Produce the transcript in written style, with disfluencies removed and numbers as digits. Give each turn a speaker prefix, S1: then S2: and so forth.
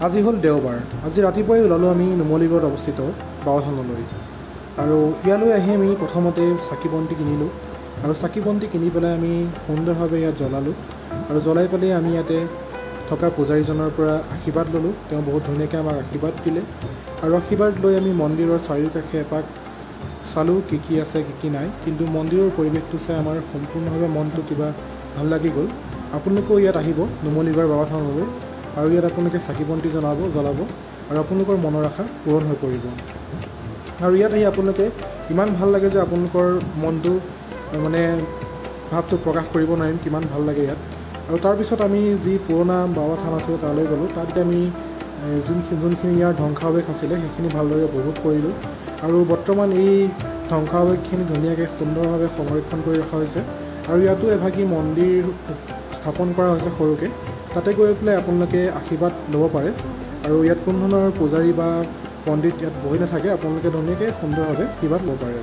S1: আজি হ'ল দেওবাৰ। আজি ৰাতিপুৱাই ওলালোঁ আমি নুমলীগড়ত অৱস্থিত বাবা থানলৈ। আৰু ইয়ালৈ আহি আমি প্ৰথমতে চাকি বন্তি কিনিলোঁ আৰু চাকি বন্তি কিনি পেলাই আমি সুন্দৰভাৱে ইয়াত জ্বলালোঁ আৰু জ্বলাই পেলাই আমি ইয়াতে থকা পূজাৰীজনৰ পৰা আশীৰ্বাদ ল'লোঁ। তেওঁ বহুত ধুনীয়াকৈ আমাক আশীৰ্বাদ দিলে আৰু আশীৰ্বাদ লৈ আমি মন্দিৰৰ চাৰিওকাষে এপাক চালোঁ কি কি আছে কি কি নাই। কিন্তু মন্দিৰৰ পৰিৱেশটো চাই আমাৰ সম্পূৰ্ণভাৱে মনটো কিবা ভাল লাগি গ'ল। আপোনালোকেও ইয়াত আহিব নুমলীগড় বাবা থানলৈ আৰু ইয়াত আপোনালোকে চাকি বন্তি জ্বলাব আৰু আপোনালোকৰ মনৰ আশা পূৰণ হৈ পৰিব। আৰু ইয়াত আহি আপোনালোকে ইমান ভাল লাগে যে আপোনালোকৰ মনটো মানে ভাৱটো প্ৰকাশ কৰিব নোৱাৰিম কিমান ভাল লাগে ইয়াত। আৰু তাৰপিছত আমি যি পুৰণা বাবা থান আছিলে তালৈ গ'লোঁ। তাত আমি যোনখিনি ইয়াৰ ধ্বংসাৱশেষ আছিলে সেইখিনি ভালদৰে উপভোগ কৰিলোঁ। আৰু বৰ্তমান এই ধ্বংসাৱশেষখিনি ধুনীয়াকৈ সুন্দৰভাৱে সংৰক্ষণ কৰি ৰখা হৈছে আৰু ইয়াতো এভাগি মন্দিৰ স্থাপন কৰা হৈছে সৰুকৈ। তাতে গৈ পেলাই আপোনালোকে আশীৰ্বাদ ল'ব পাৰে আৰু ইয়াত কোনো ধৰণৰ পূজাৰী বা পণ্ডিত ইয়াত বহি নাথাকে। আপোনালোকে ধুনীয়াকৈ সুন্দৰভাৱে আশীৰ্বাদ ল'ব পাৰে।